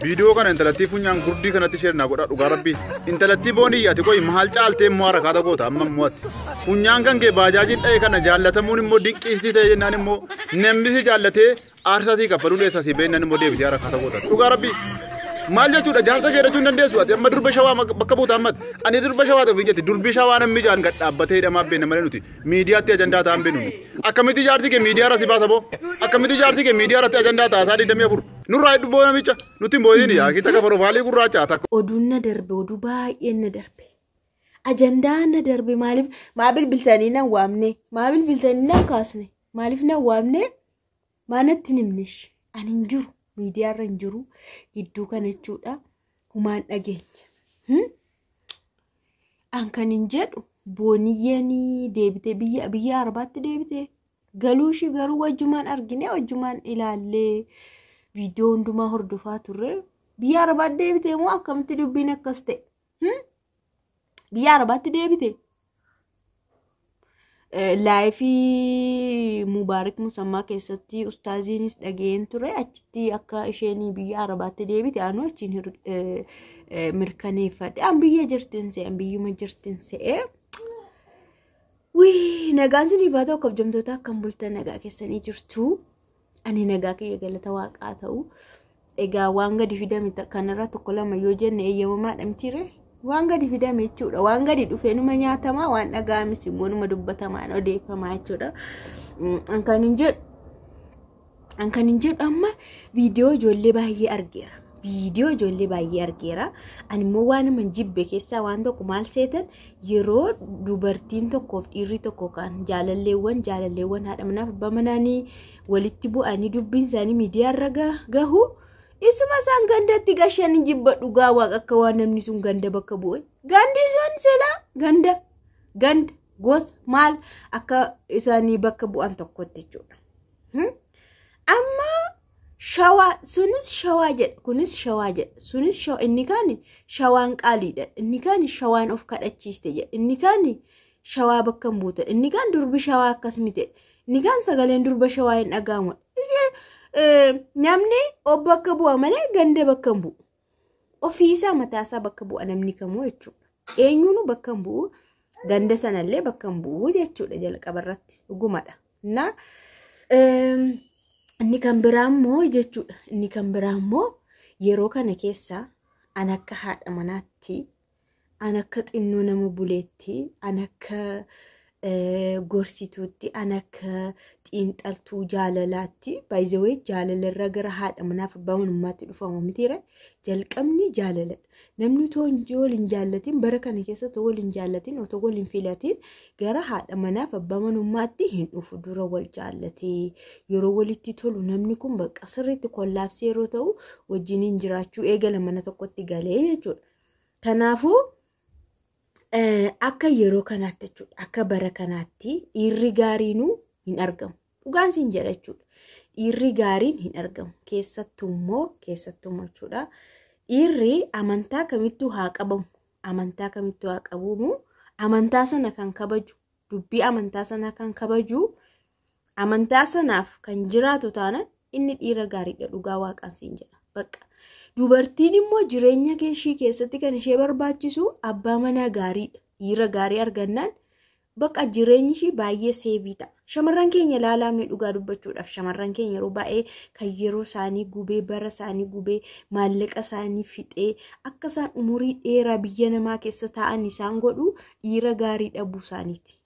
Video kan intalatti funyaan gurdi kanatti shirna godha dhugaa rabbi. Intalatti booni ati koy mahal caaltee immoo harakaata goota amma mo'at. Funyaan kan kee baajaajiin dha'e kana jaallatamuun immoo dinqiistii ta'e jennaan immoo namni si jaallatee aarsaasii kaffaluu leessa si beennan immoo deebitee harakaata goota. Dhugaa rabbi. Maal jechuudha jaarsa jedhachuun dandeessu ati amma durba shawaa bakka buuta ammat ani durba shawaa ta'u jetti durbi shawaa namni jaan gad dhaabbatee hidhamaa beena malee nuti miidiyaatti ajandaa ta'an beenu nuti akkamitti jaarti kee miidiyaa irra si baasa boo akkamitti jaarti kee miidiyaa irratti ajandaa ta'a isaa 24 nurraa hidhu boo namicha nuti mbooyin yaa kita ka farofaalii gurraacha takka oduun na darbe oduu baay'een na darbe ajandaan na darbe maaliif biltanii na waamne maaliif biltanii na kaasne maaliif na waamne maanatti nimnish ani hin jiru media irra hin jiru gidduu kana jechuudha humaan dhageenya an kan hin jedhu booniyyeen deebite biyya arbaatti deebite galuushi garuu wajjumaan argine wajjumaan ilaallee viidiyoo hundumaa hordofaa turre biyya arbaatti deebite moo akkamitti dubbiin akkas ta'e biyya arbaatti deebite Laifi Mubarak Musammaa keessatti ustaaziinis dhageen ture achitti akka isheen biyya arabaatti deebite anu achiin mirkaneeffadhe an biyya jirtin se'e an biyyuma jirtin se'e wii nagaan sinifaa ta'u kabjamtoota akkam bultan nagaa keessanii jirtu ani nagaa kiyya galata waaqaa ta'u egaa waan gadi fidame kanarra tokko lama yoo jenne eeyyamamaa dhamtiire waan gadi fidame jechuudha waan gadi dhufe numa nyaatamaa waan dhagaamis immoo numa dubbatamaan odeeffamaa jechuudha an kan hin jedhu amma viidiyoo ijoollee baay'ee argeera ani immoo waan man jibbe keessaa waan tokko maal seetan yeroo dubartiin tokkoof dhiirri tokko kan jaalalleewwan haadha manaaf abbaa manaanii walitti bu'anii dubbiin isaanii miidiyaa irra gahu isuma san gandatti gashan jibba dhugaa waaqa akka waan namni sun ganda bakka bu'e gandi sun sila ganda gos maal akka isaanii bakka bu'an tokkotti jechuudha amma shawaa sunis shawaa jedha kunis shawaa jedha sunis shawaa inni kaan shawaan qaaliidha inni kaan shawaan of kadhachiiste jedha inni kaan shawaa bakka buuta inni kaan durbi shawaa akkas mite inni kaan sagaleen durba shawaa hin dhagaamu namni bakka bu'a malee ganda bakka bu'u ofiisaa mataasaa bakka bu'a namni kamuu jechuudha eenyuunu bakka bu'u ganda sanallee bakka bu'u jechuudha jalqabarratti dhugumadha na inni kan biraammoo jechuudha inni kan biraammoo yeroo kana keessa an akka haadha manaatti an akka xinnoo nama buleetti an akka gorsituutti an akka xiinxaltuu jaalalaatti baay'ee jaalalarra gara haadha manaaf abbaa manummaatti dhufama mitiira jalqabni jaalala namni waliin jaallatin bara kana keessa waliin jaallatin otoo waliin filatin gara haadha manaaf abbaa manummaatti hin dhufu dura wal jaallatee yeroo walitti tolu namni kun bakka sirriitti kollaabsee yeroo ta'u wajjiniin jiraachuu eegala mana tokkotti galee jechuudha kanaafuu akka yeroo kanaatti jechuudha akka bara kanaatti dhiirri gaariinuu hin argamu dhugaan siin jedha jechuudha dhiirri gaariin hin argamu keessattummoo jechuudha dhiirri amantaa kamittuu haa qabamu amantaa sana kan kabaju dubbii amantaa sana kan kabaju amantaa sanaaf kan jiraatu taana inni dhiira gaariidha dhugaa waaqaan siin jedha bakka dubartiin immoo jireenya keeshii keessatti kan ishee barbaachisu abbaa manaa gaariidha dhiira gaarii argannaan bakka jireenyi ishii baay'ee seevii ta'a shamarran keenya ilaalaa dhugaa dubbachuudhaaf shamarran keenya yeroo baay'ee kan yeroo isaanii gubee bara isaanii gubee maallaqa isaanii fixee akka isaan umurii dheeraa biyya namaa keessa taa'an isaan godhu dhiira gaarii dhabuu isaaniiti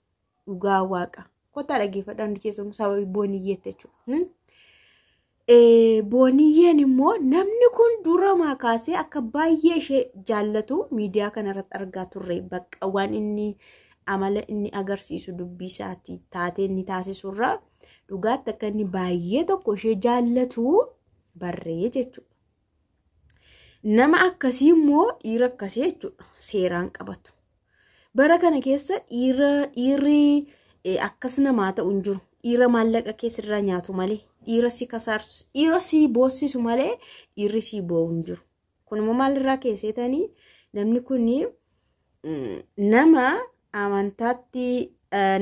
dhugaa waaqa kottaa dhageeffadhaan keessumaa sababa booniyyeetti jechuudha booniyyeen immoo namni kun duramaa kaasee akka baay'ee ishee jaallatu miidiyaa kanarratti argaa turre bakka waan inni amala inni agarsiisu dubbii isaati taatee inni taasisurraa dhugaatti akka inni baay'ee tokko ishee jaallatu barree jechuudha. Nama akkasii immoo dhiira akkasii jechuudha seeraan qabatu. Bara kana keessa dhiirri akkas namaa ta'u hin jiru. Dhiira maallaqa keessirraa nyaatu malee dhiira si kasaarsu dhiira si boossisu malee dhiirri si boo'u hin jiru. Kun immoo maalirraa keessatanii namni kun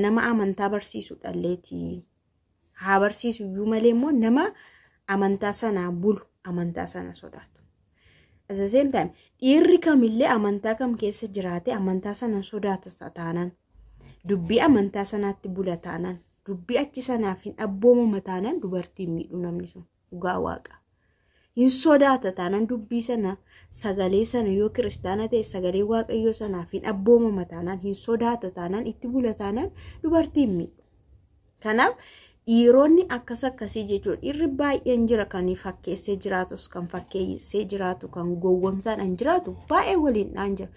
nama amantaa barsiisu dhalleeti haa barsiisu iyyuu malee immoo nama amantaa sana bulu amantaa sana sodaatu. At the same time dhiirri kamillee amantaa kam keessa jiraate amantaa sana sodaata taanaan dubbii amantaa sanaatti bula taanaan dubbii achi sanaaf hin abboomamu taanaan dubartiin miidhu namni sun dhugaa waaqa. Hin sodaata taanaan dubbii sana sagalee sana yoo kiristaana ta'e sagalee waaqayyoo sanaaf hin abboomamu taanaan hin sodaata taanaan itti bula taanaan dubartiin miidhu. Kanaaf dhiironni akkasii jechuudha. Dhiirri baay'een jira kan fakkeessee jiraatus kan fakkeessee jiraatu kan gowwomsaan jiraatu baay'ee waliin dhaan jira.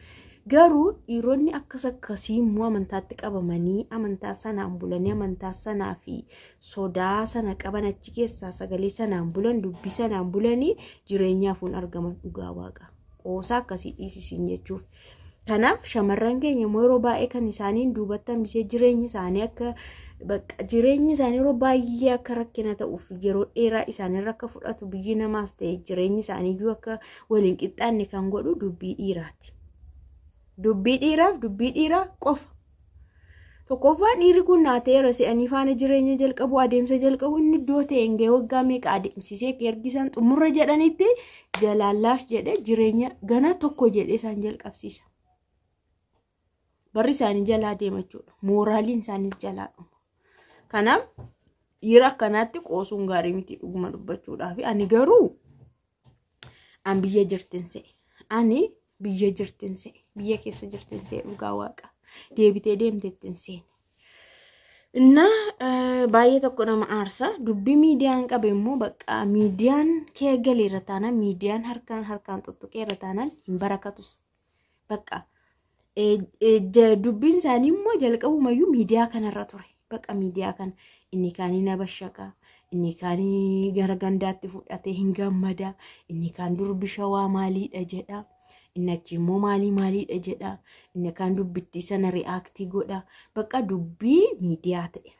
Garuu dhiironni akkasii immoo amantaatti qabamanii amantaa sanaan bulanii amantaa sanaa fi sodaa sana qaban achi keessaa sagalee sanaan bulan dubbii sanaan bulanii jireenyaaf hin argaman dhugaa waaqa. Qoosaa akkasii dhiisisiin jechuuf. Kanaaf shamarran keenya yeroo baay'ee kan isaaniin duubatti hambisee jireenyi isaanii akka jireenyi isaanii yeroo baay'ee akka rakkina ta'uuf yeroo dheeraa isaanii akka fudhatu biyyi namaas ta'e jireenyi isaanii iyyuu akka waliin qixxaanne kan godhu dubbii dhiiraati. Dubbii dhiiraa qofa. Tokkoffaan dhiirri kun naateera se'anii faana jireenya jalqabu adeemsa jalqabu inni iddoo ta'e hingee waggaa meeqa adeemsisee ergisan xumurra jedhanitti jalaallaaf jedhe jireenya gana tokko jedhe isaan jalqabsiisa. Barri isaanii jalaa deemachuudha. Mooraaliin isaaniis jalaa dhuma. Kanaaf dhiira akkanaatti qoosuun gaarii miti dhuguma dubbachuudhaaf. Ani garuu an biyya jirtin se'e. Biyya keessa jirtin se'e dhugaa waaqa. Deebitee deemtettin se'e. Innaa baay'ee tokko nama aarsa. Dubbii miidiyaan qabe immoo bakka miidiyaan kee galeera taanaan miidiyaan harkaan tuttuqee irra taanaan hin barakatus. Bakka dubbiin isaanii immoo jalqabumayyuu miidiyaa kanarra ture. Bakka miidiyaa kana inni kaanii na bashaqaa. Inni kaanii gara gandaatti fudhatee hin gammada. Inni kaan durbi shawaa maaliidha jedha. Inni achi immoo maaliidha jedha. Inni kaan dubbittii sana ri'aaktii godha. Bakka dubbii miidiyaa ta'e.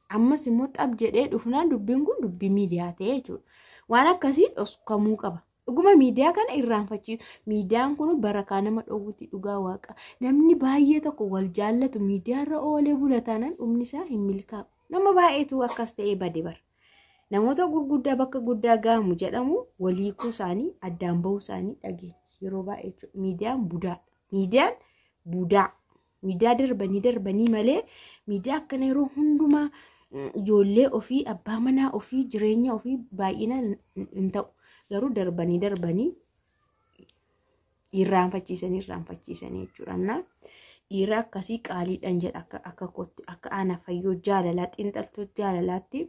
Ammas immoo xab jedhee dhufnaan dubbiin kun dubbii miidiyaa ta'e jechuudha. Waan akkasii dhoksamuu qaba. Dhuguma miidiyaa kana irraanfachiisu. Miidiyaan kun barakaa nama dhowwuti dhugaa waaqa. Namni baay'ee tokko wal jaallatu miidiyaarra oolee bulataanaan dhumni isaa hin milkaa'u. Nama baay'eetu akkas ta'ee bade bara. Namoota gurguddaa bakka guddaa gaamu jedhamu waliikuu isaanii addaan bahuu isaanii dhageenya. Yeroo baay'ee miidiyaan budaadha. Miidiyaan budaa. Miidiyaa darbanii malee miidiyaa akkana yeroo hundumaa ijoollee ofii abbaa manaa ofii jireenya ofii baay'inaan hin ta'u. Garuu darbanii irraanfachiisanii jechuudha. Dhiira akkasii qaaliidhaan jedha akka ana fayyoo jaalalaa xiinxaltuu jaalalaatti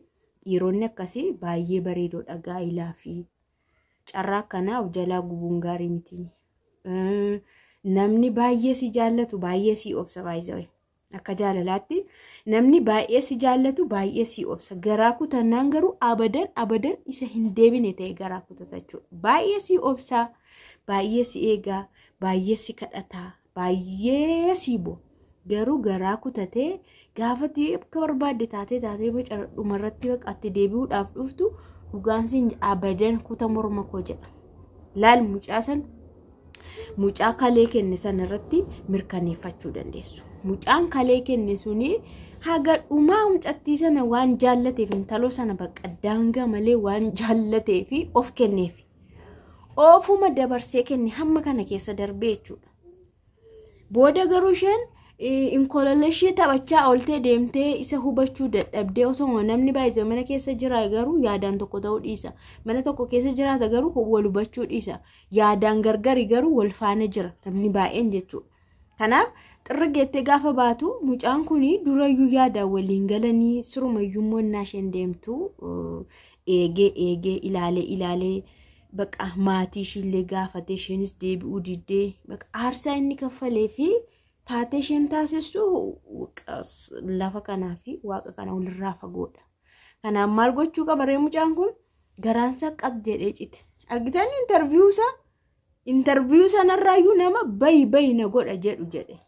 dhiironni akkasii baay'ee bareedoodha gaa'ilaa fi carraa akkanaa of jalaa gubuun gaarii miti. Namni baay'ee si jaallatu baay'ee si obsa baay'ee akka jaalalaatti namni baay'ee si jaallatu baay'ee si obsa. Garaa kutannaan garuu abadan isa hin deebine ta'e garaa kutata jechuudha. Baay'ee si obsa, baay'ee si eegaa, baay'ee si kadhataa, baay'ee si bo. Garuu garaa kutatee gaafatti akka barbaadde taatee dhumarratti baqaatti deebi'uudhaaf dhuftu dhugaan siin abadan kuta morma koo jedha. Laal mucaa kalee kenne sanarratti mirkaneeffachuu dandeessu. Mucaan kalee kenne suni haga dhumaa mucattii sana waan jaallateef intaloo sana bakka daangaa malee waan jaallateef of kenneef. Ofuma dabarsee kenne hamma kana keessa darbee jechuudha. Booda garuu isheen inkololashee taphachaa ooltee deemtee isa hubachuu dadhabdee osoo namni baay'ee mana keessa jira garuu yaadaan tokko ta'uu dhiisa. Mana tokko keessa jiraata garuu wal hubachuu dhiisa. Yaadaan gargari garuu wal faana jira namni baay'een jechuudha. Kanaaf xirra geettee gaafa baatu mucaan kuni durayyuu yaadaan waliin galanii sirumayyuu moonnaa isheen deemtu eegee ilaalee bakka maatii ishillee gaafatee isheenis deebi'uu diddee bakka aarsaa inni kaffalee fi taatee isheen taasisu lafa kanaa fi waaqa kana walirraa fagoodha. Kanaaf maal gochuu qaba ree mucaan kun garaansa qab jedhee cite. Argitan interview sanarraayyuu nama bayi na godha jedhe.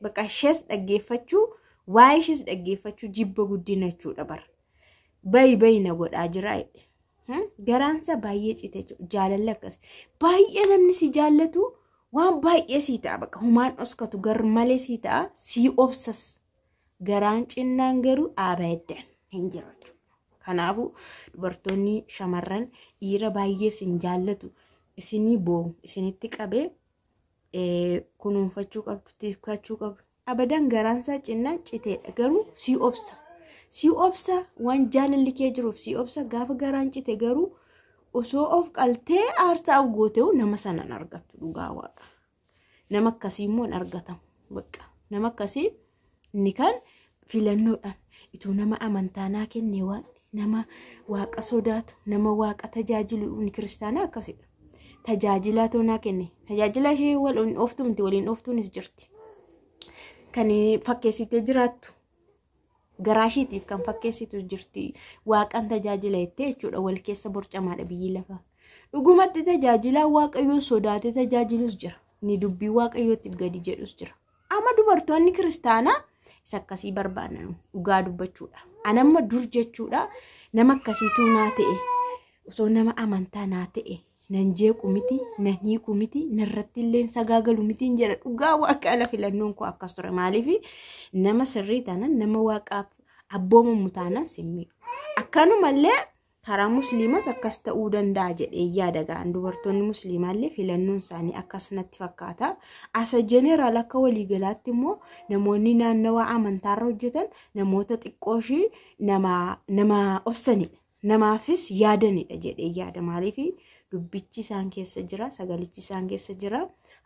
Bakka ishees dhaggeeffachuu waa'ee ishees dhaggeeffachuu jibba guddina jechuudha bara. Bayi na godhaa jira. Garaansa baay'ee cite jaalalli akkas. Baay'ee namni si jaallatu waan baay'ee si ta'a bakka humaan oskatu gar malee si ta'a si obsas. Garaan cinnaan garuu abadan hin jiru. Kanaafuu dubartoonni shamarran dhiira baay'ee sin jaallatu isinii boo'u isinitti qabee kunuunfachuu qabdu tiifkachuu qabdu abadan garaansaa cinnaan citeedha garuu si obsa waan jaalalli kee jiruuf si obsa gaafa garaan cite garuu osoo of qaltee aarsaa of gooteewu nama sanan argattu dhugaa waaqa nama akkasii immoo argatamu bakka nama akkasii inni kan filannoodhaan ituu nama amantaanaa kennee waan nama waaqa sodaatu nama waaqa tajaajilu ni kiristaanaa akkasidha tajaajilaa toonaa kenne tajaajila ishee waliin oftumti waliin oftuunis jirti kan fakkeessitee jiraattu garaashiitiif kan fakkeessitu jirti waaqan tajaajila jettee jechuudha wal keessa borcamaadha biyyi lafaa dhugumatti tajaajilaa waaqayyoon sodaatee tajaajilus jira ni dubbii waaqayyootiif gadi jedhus jira amma dubartoonni kiristaanaa isa akkasii barbaadan dhugaa dubbachuudha anamma dur jechuudha nama akkasiituu naa ta'e osoo nama amantaa naa ta'e nan jeequ miti nan hiiku miti narratti illee sagaagalu miti jedha dhugaa waaqa ala filannoon koo akkas ture maaliif nama sirrii tanan nama waaqaaf abboomamu tanan simmi akkanumallee karaa musliimas akkas ta'uu danda'a jedhee yaada gaan dubartoonni musliimaallee filannoon isaanii akkas natti fakkaata asa jeneraal akka waliigalaatti immoo namoonni naannawaa amantaarra hojjetan namoota xiqqooshii nama obsanidha namaafis yaadanidha jedhee yaada maaliif dubbichi isaan keessa jira sagalichi isaan keessa jira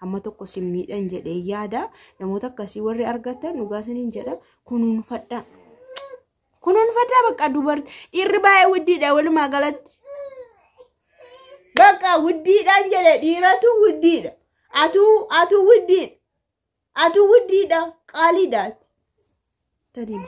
amma tokko simmiidhan jedhee yaada namoota akkasii warri argatan dhugaasaniin jedha kunuunfadhaa bakka dubartii dhiirri baay'ee widdiidha walumaa galatti bakka widdiidhaan jedhe dhiiratu widdiidha atu widdiidha qaaliidhaati tadima